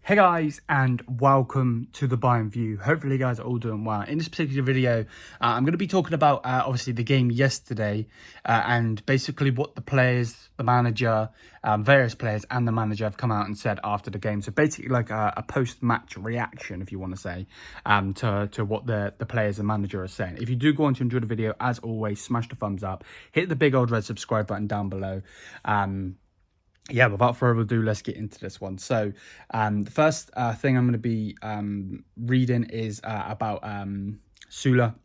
Hey guys, and welcome to the Bayern View. Hopefully you guys are all doing well. In this particular video, I'm going to be talking about obviously the game yesterday and basically what the players, the manager, various players and the manager have come out and said after the game. So basically like a post-match reaction, if you want to say, to what the players and manager are saying. If you do go on to enjoy the video, as always, smash the thumbs up, hit the big old red subscribe button down below. Yeah, without further ado, let's get into this one. So the first thing I'm going to be reading is about Sula.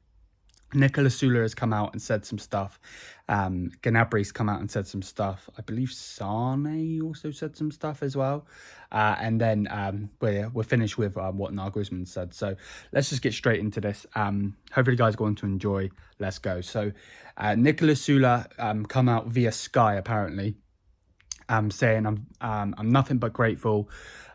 Nicolas Sula has come out and said some stuff. Gnabry's come out and said some stuff. I believe Sane also said some stuff as well. And then we're finished with what Nagelsmann said. So let's just get straight into this. Hopefully you guys are going to enjoy. Let's go. So Nicolas Sula come out via Sky apparently. Saying I'm nothing but grateful.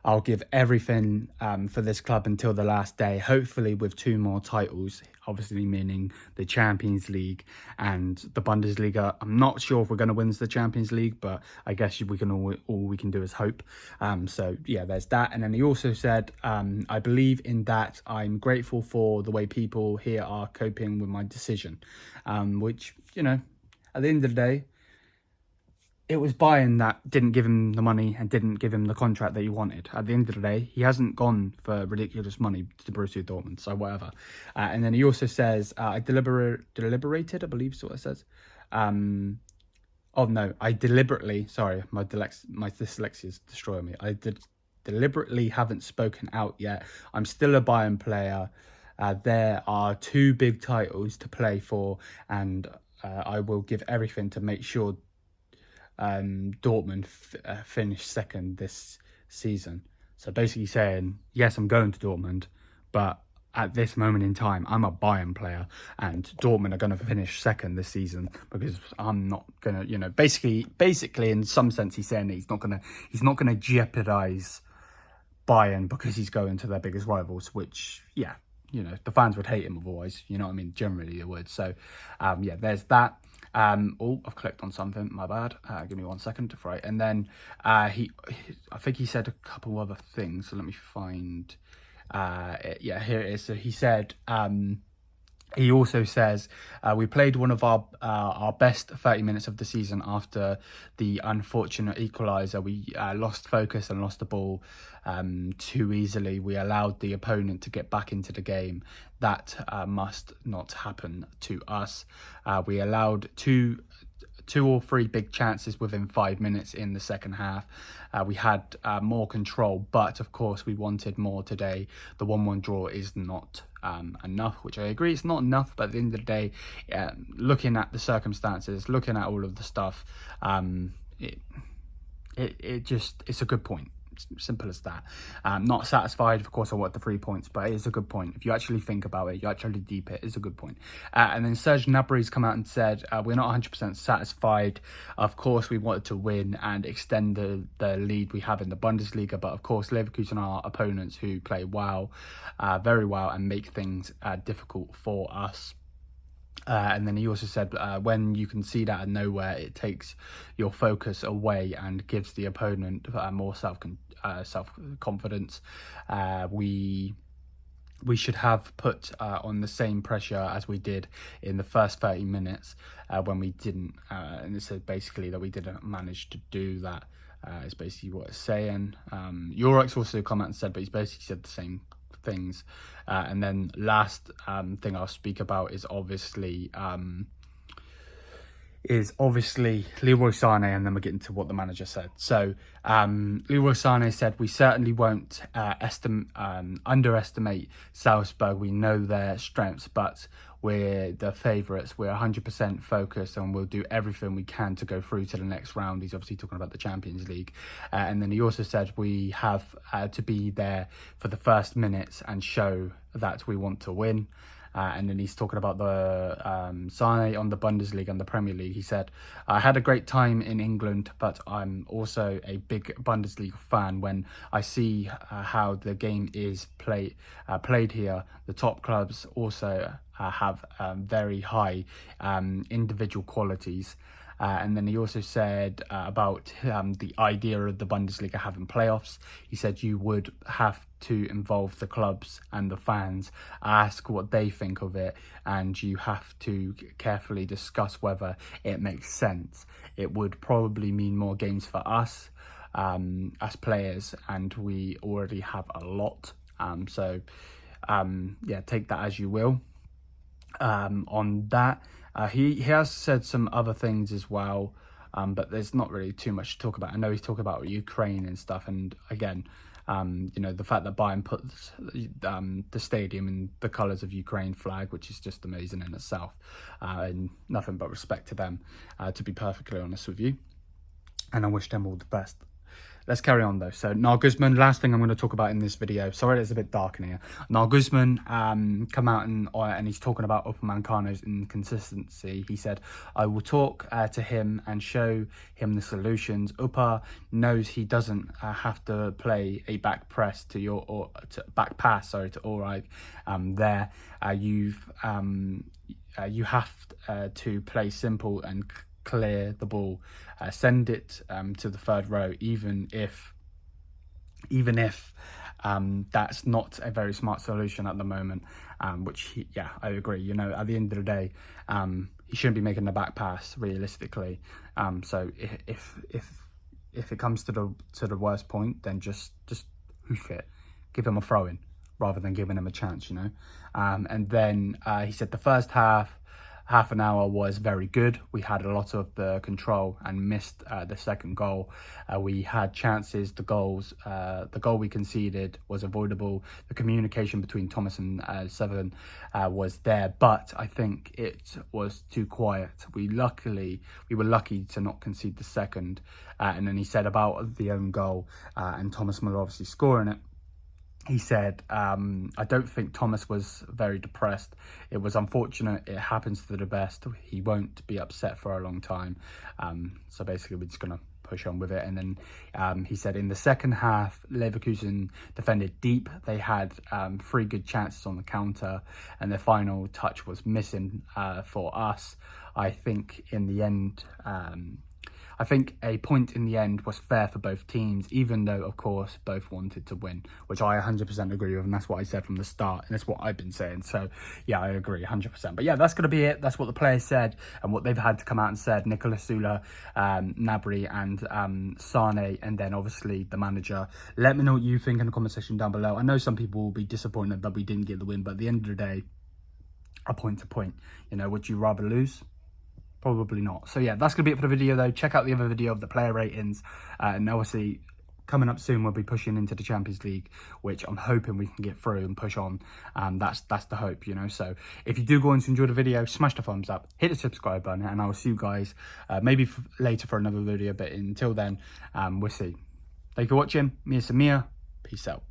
I'll give everything for this club until the last day, hopefully with 2 more titles, obviously meaning the Champions League and the Bundesliga. I'm not sure if we're going to win the Champions League, but I guess we can all we can do is hope. So yeah, there's that. And then he also said, I believe in that. I'm grateful for the way people here are coping with my decision, which, you know, at the end of the day, it was Bayern that didn't give him the money and didn't give him the contract that he wanted. At the end of the day, he hasn't gone for ridiculous money to Borussia Dortmund, so whatever. And then he also says, I deliberated, I believe is what it says. Oh no, I deliberately, sorry, my dyslexia is destroying me. I deliberately haven't spoken out yet. I'm still a Bayern player. There are 2 big titles to play for, and I will give everything to make sure Dortmund finished second this season. So basically saying, yes, I'm going to Dortmund, but at this moment in time, I'm a Bayern player, and Dortmund are going to finish second this season because I'm not going to, you know, basically, in some sense, he's saying that he's not going to jeopardize Bayern because he's going to their biggest rivals, which, yeah, you know, the fans would hate him otherwise, you know what I mean? Generally they would. So, yeah, there's that. Oh, I've clicked on something, my bad. Give me 1 second to write. And then I think he said a couple other things. So let me find it. Yeah, here it is. So he said, he also says, we played one of our best 30 minutes of the season after the unfortunate equaliser. We lost focus and lost the ball too easily. We allowed the opponent to get back into the game. That must not happen to us. We allowed two or three big chances within 5 minutes in the second half. We had more control, but of course we wanted more today. The 1-1 draw is not enough, which I agree it's not enough, but at the end of the day, looking at the circumstances, looking at all of the stuff, it's a good point. Simple as that. Not satisfied, of course I want the 3 points, but it is a good point. If you actually think about it, you actually deep it, it's a good point. And then Serge Gnabry's come out and said, we're not 100% satisfied. Of course we wanted to win and extend the lead we have in the Bundesliga, but of course Leverkusen are opponents who play well, very well, and make things difficult for us. And then he also said, when you can see that out of nowhere, it takes your focus away and gives the opponent more self-confidence. We should have put on the same pressure as we did in the first 30 minutes when we didn't. And it said basically that we didn't manage to do that. Is basically what it's saying. Eurex also come out and said, but he's basically said the same things. And then last thing I'll speak about is obviously Leroy Sane, and then we're getting to what the manager said. So Leroy Sane said, we certainly won't underestimate Salzburg. We know their strengths, but we're the favourites. We're 100% focused and we'll do everything we can to go through to the next round. He's obviously talking about the Champions League. And then he also said we have to be there for the first minutes and show that we want to win. And then he's talking about the Sane on the Bundesliga and the Premier League. He said, I had a great time in England, but I'm also a big Bundesliga fan. When I see how the game is played here, the top clubs also have very high individual qualities. And then he also said about the idea of the Bundesliga having playoffs. He said you would have to involve the clubs and the fans, ask what they think of it, and you have to carefully discuss whether it makes sense. It would probably mean more games for us as players, and we already have a lot. Yeah, take that as you will. On that, he has said some other things as well, but there's not really too much to talk about. I know he's talking about Ukraine and stuff, and again, you know, the fact that Bayern puts the stadium in the colours of Ukraine flag, which is just amazing in itself, and nothing but respect to them, to be perfectly honest with you, and I wish them all the best. Let's carry on though. So Nagelsmann, last thing I'm going to talk about in this video. Sorry, it's a bit dark in here. Nagelsmann come out and he's talking about Upamecano's inconsistency. He said, "I will talk to him and show him the solutions. Upa knows he doesn't have to play a back press to back pass. Sorry, to Ulreich. There, you have to play simple and clear the ball, send it to the third row, even if that's not a very smart solution at the moment." Which I agree. You know, at the end of the day, he shouldn't be making the back pass realistically. So if it comes to the worst point, then just hoof it, give him a throw in rather than giving him a chance. You know, and then he said the first half an hour was very good. We had a lot of the control and missed the second goal. We had chances. The goal we conceded was avoidable. The communication between Thomas and Seven was there, but I think it was too quiet. We were lucky to not concede the second. And then he said about the own goal and Thomas Muller obviously scoring it. He said, I don't think Thomas was very depressed. It was unfortunate. It happens to the best. He won't be upset for a long time. So basically, we're just going to push on with it. And then he said in the second half, Leverkusen defended deep. They had 3 good chances on the counter, and their final touch was missing for us. I think in the end... I think a point in the end was fair for both teams, even though, of course, both wanted to win, which I 100% agree with, and that's what I said from the start, and that's what I've been saying. So, yeah, I agree 100%. But, yeah, that's going to be it. That's what the players said and what they've had to come out and said. Nicolas Sula, Gnabry and Sane, and then, obviously, the manager. Let me know what you think in the comment section down below. I know some people will be disappointed that we didn't get the win, but at the end of the day, a point to point. You know, would you rather lose? Probably not. So yeah, that's gonna be it for the video though. Check out the other video of the player ratings, and obviously coming up soon we'll be pushing into the Champions League, which I'm hoping we can get through and push on. That's the hope, you know. So if you do go on to enjoy the video, smash the thumbs up, hit the subscribe button, and I will see you guys maybe later for another video. But until then, we'll see. Thank you for watching. Me and Samir, peace out.